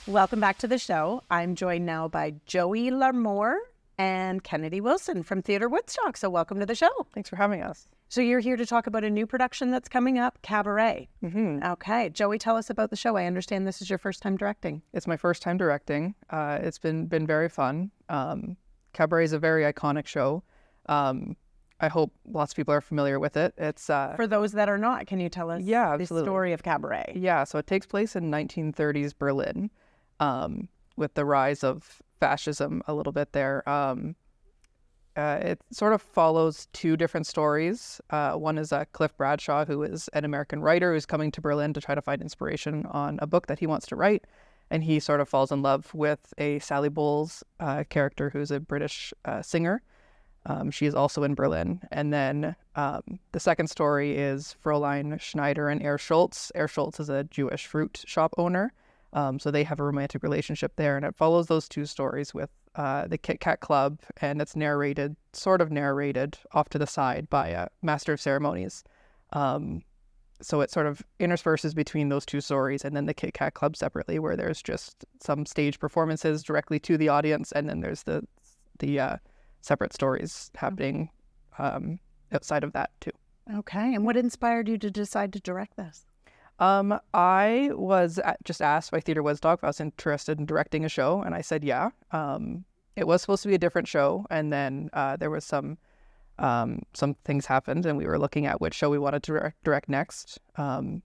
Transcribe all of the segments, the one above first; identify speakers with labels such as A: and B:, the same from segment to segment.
A: Welcome back to the show. I'm joined now by Joey Larmore and Kennedy Wilson from Theatre Woodstock. So welcome to the show.
B: Thanks for having us.
A: So you're here to talk about a new production that's coming up, Cabaret.
B: Mm-hmm.
A: Okay. Joey, tell us about the show. I understand this is your first time directing.
B: It's my first time directing. It's been very fun. Cabaret is a very iconic show. I hope lots of people are familiar with it. It's
A: For those that are not, can you tell us the story of Cabaret?
B: Yeah, so it takes place in 1930s Berlin, with the rise of fascism a little bit there. It sort of follows two different stories. One is Cliff Bradshaw, who is an American writer who's coming to Berlin to try to find inspiration on a book that he wants to write. And he sort of falls in love with a Sally Bowles character who's a British singer. She is also in Berlin. And then the second story is Fräulein Schneider and Herr Schultz. Herr Schultz is a Jewish fruit shop owner. So they have a romantic relationship there. And it follows those two stories with the Kit Kat Club. And it's narrated off to the side by a master of ceremonies. So it sort of intersperses between those two stories and then the Kit Kat Club separately, where there's just some stage performances directly to the audience. And then there's the separate stories happening outside of that too.
A: Okay. And what inspired you to decide to direct this?
B: I was just asked by Theatre Woodstock if I was interested in directing a show, and I said yeah. It was supposed to be a different show, and then there was some things happened, and we were looking at which show we wanted to direct next. And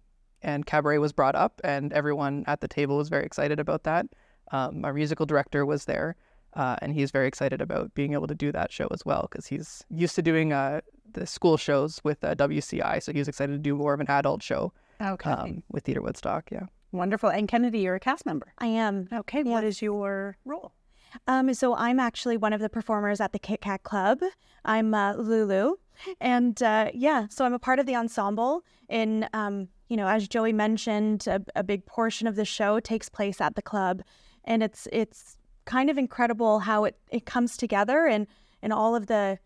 B: Cabaret was brought up, and everyone at the table was very excited about that. Our musical director was there. And he's very excited about being able to do that show as well, because he's used to doing the school shows with WCI. So he was excited to do more of an adult show with Theatre Woodstock. Yeah.
A: Wonderful. And Kennedy, you're a cast member.
C: I am.
A: Okay.
C: Yeah.
A: What is your role?
C: So I'm actually one of the performers at the Kit Kat Club. I'm Lulu. And so I'm a part of the ensemble. And, as Joey mentioned, a big portion of the show takes place at the club. And it's kind of incredible how it comes together and all of the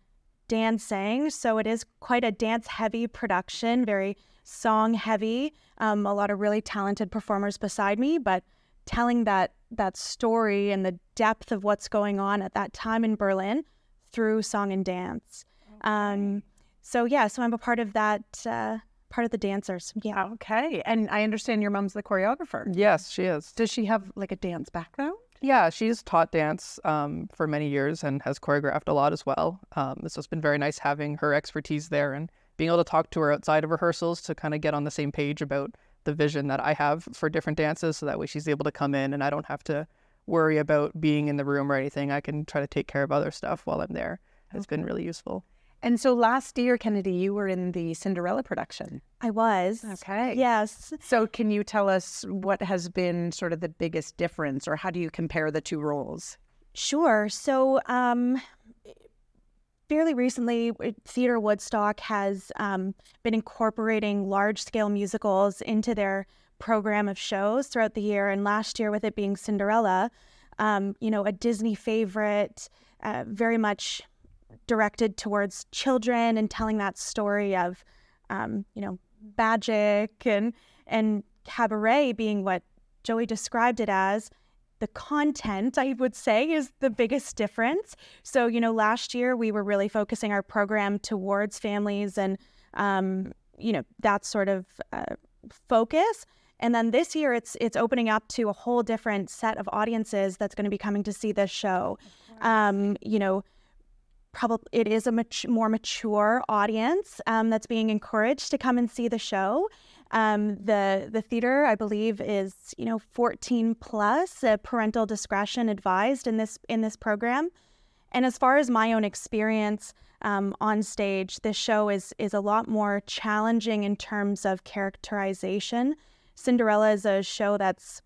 C: dancing. So it is quite a dance-heavy production, very song-heavy. A lot of really talented performers beside me, but telling that story and the depth of what's going on at that time in Berlin through song and dance.
A: Okay.
C: So I'm a part of that, part of the dancers. Yeah.
A: Okay. And I understand your mom's the choreographer.
B: Yes, she is.
A: Does she have like a dance background?
B: Yeah, she's taught dance for many years and has choreographed a lot as well. So it's been very nice having her expertise there and being able to talk to her outside of rehearsals to kind of get on the same page about the vision that I have for different dances, so that way she's able to come in and I don't have to worry about being in the room or anything. I can try to take care of other stuff while I'm there. It's been really useful.
A: And so last year, Kennedy, you were in the Cinderella production.
C: I was.
A: Okay.
C: Yes.
A: So can you tell us what has been sort of the biggest difference, or how do you compare the two roles?
C: Sure. So fairly recently, Theatre Woodstock has been incorporating large-scale musicals into their program of shows throughout the year. And last year, with it being Cinderella, a Disney favorite, very much directed towards children and telling that story of, magic and Cabaret being what Joey described it as. The content, I would say, is the biggest difference. So, last year we were really focusing our program towards families and, that sort of focus. And then this year it's opening up to a whole different set of audiences that's going to be coming to see this show. Probably it is a more mature audience that's being encouraged to come and see the show. The theater, I believe, is 14 plus. Parental discretion advised in this program. And as far as my own experience on stage, this show is a lot more challenging in terms of characterization. Cinderella is a show that's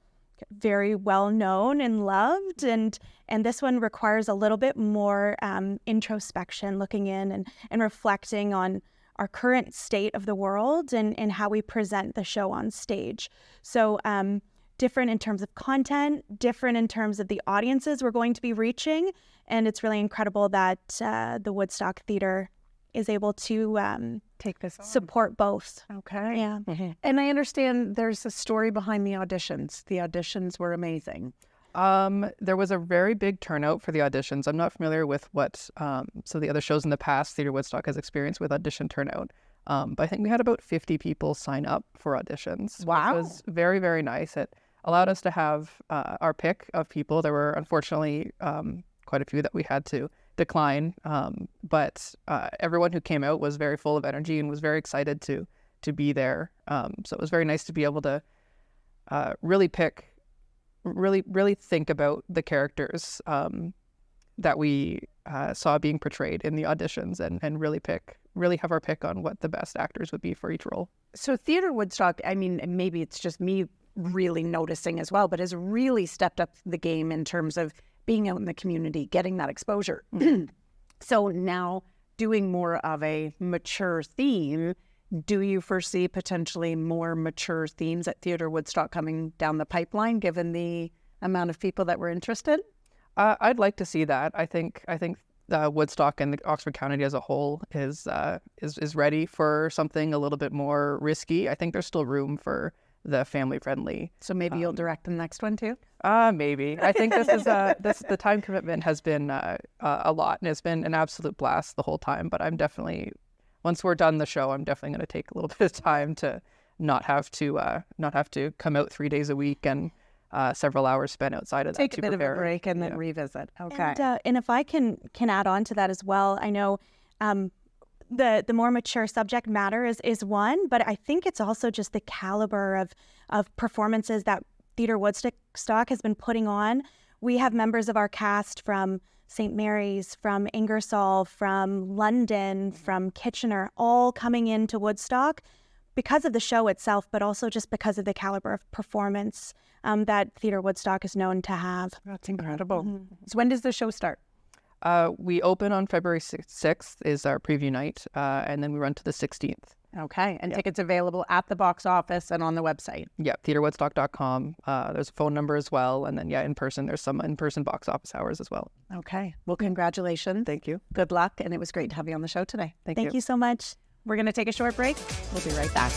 C: very well known and loved, and this one requires a little bit more introspection, looking in and reflecting on our current state of the world and how we present the show on stage. So different in terms of content, different in terms of the audiences we're going to be reaching, and it's really incredible that the Woodstock Theater is able to
A: take this on.
C: support both.
A: Okay.
C: Yeah.
A: And I understand there's a story behind the auditions. The auditions were amazing.
B: There was a very big turnout for the auditions. I'm not familiar with what some of the other shows in the past Theatre Woodstock has experienced with audition turnout. But I think we had about 50 people sign up for auditions.
A: Wow.
B: Which was very, very nice. It allowed us to have our pick of people. There were unfortunately quite a few that we had to decline. But everyone who came out was very full of energy and was very excited to be there. So it was very nice to be able to really think about the characters that we saw being portrayed in the auditions and really have our pick on what the best actors would be for each role.
A: So Theatre Woodstock, I mean, maybe it's just me really noticing as well, but has really stepped up the game in terms of being out in the community, getting that exposure. So now doing more of a mature theme, do you foresee potentially more mature themes at Theatre Woodstock coming down the pipeline, given the amount of people that were interested?
B: I'd like to see that. I think Woodstock and the Oxford County as a whole is ready for something a little bit more risky. I think there's still room for the family friendly.
A: So maybe you'll direct the next one too?
B: Maybe. I think this is the time commitment has been a lot, and it's been an absolute blast the whole time. But I'm definitely, once we're done the show, I'm definitely going to take a little bit of time to not have to come out 3 days a week and several hours spent outside of that.
A: Take a bit of a break and then revisit. Okay.
C: And if I can add on to that as well, I know the more mature subject matter is one, but I think it's also just the caliber of performances that Theatre Woodstock has been putting on. We have members of our cast from St. Mary's, from Ingersoll, from London, from Kitchener, all coming into Woodstock because of the show itself, but also just because of the caliber of performance that Theatre Woodstock is known to have.
A: That's incredible. So when does the show start?
B: We open on February 6th is our preview night, and then we run to the 16th.
A: Okay. And tickets available at the box office and on the website.
B: Yeah, theatrewoodstock.com. There's a phone number as well. And then, in person, there's some in-person box office hours as well.
A: Okay. Well, congratulations.
B: Thank you.
A: Good luck. And it was great to have you on the show today.
C: Thank you so much.
A: We're going to take a short break. We'll be right back.